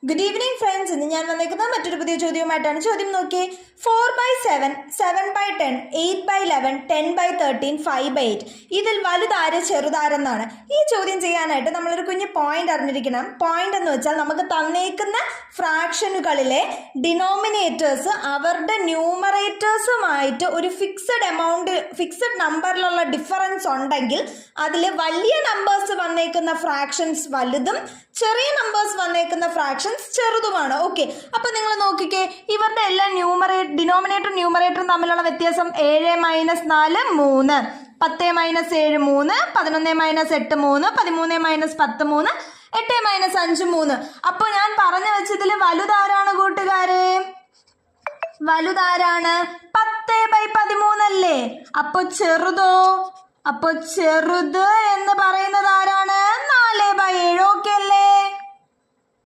Good evening friends. ഇന്ന് ഞാൻ വന്നേക്കുന്നത് മറ്റൊരു പുതിയ ചോദ്യവുമായിട്ടാണ്. ചോദ്യം നോക്കി. 4/7, 7/10, 8/11, 10/13, 5/8 ഇതിൽ വലുതാര് ചെറുതാരെന്നാണ്. ഈ ചോദ്യം ചെയ്യാനായിട്ട് നമ്മളൊരു കുഞ്ഞ് പോയിന്റ് അറിഞ്ഞിരിക്കണം. പോയിന്റ് എന്ന് വെച്ചാൽ നമുക്ക് തന്നേക്കുന്ന ഫ്രാക്ഷനുകളിലെ ഡിനോമിനേറ്റേഴ്സ് അവരുടെ ന്യൂമറേറ്റേഴ്സുമായിട്ട് ഒരു ഫിക്സഡ് നമ്പറിലുള്ള ഡിഫറൻസ് ഉണ്ടെങ്കിൽ അതിൽ വലിയ നമ്പേഴ്സ് വന്നേക്കുന്ന ഫ്രാക്ഷൻസ് വലുതും ചെറിയ നമ്പേഴ്സ് വന്നേക്കുന്ന ഫ്രാക്ഷൻസ് ചെറുതുമാണ്. ഓക്കെ, അപ്പൊ നിങ്ങൾ നോക്കിക്കേ, ഇവരുടെ എല്ലാം ഡിനോമിനേറ്റർ ന്യൂമറേറ്ററും തമ്മിലുള്ള വ്യത്യാസം 7 - 4 3, 10 - 7 3, 11 - 8 3, 13 - 10 3, 8 - 5 3. അപ്പൊ ഞാൻ പറഞ്ഞു വെച്ചതിൽ വലുതാരാണ് കൂട്ടുകാരെ? വലുതാരാണ്? 10/13 അല്ലേ? അപ്പൊ ചെറുതോ? അപ്പൊ ചെറുത് എന്ന് പറയുന്നത് ആരാണ്? 4/7. ഓക്കെ അല്ലേ?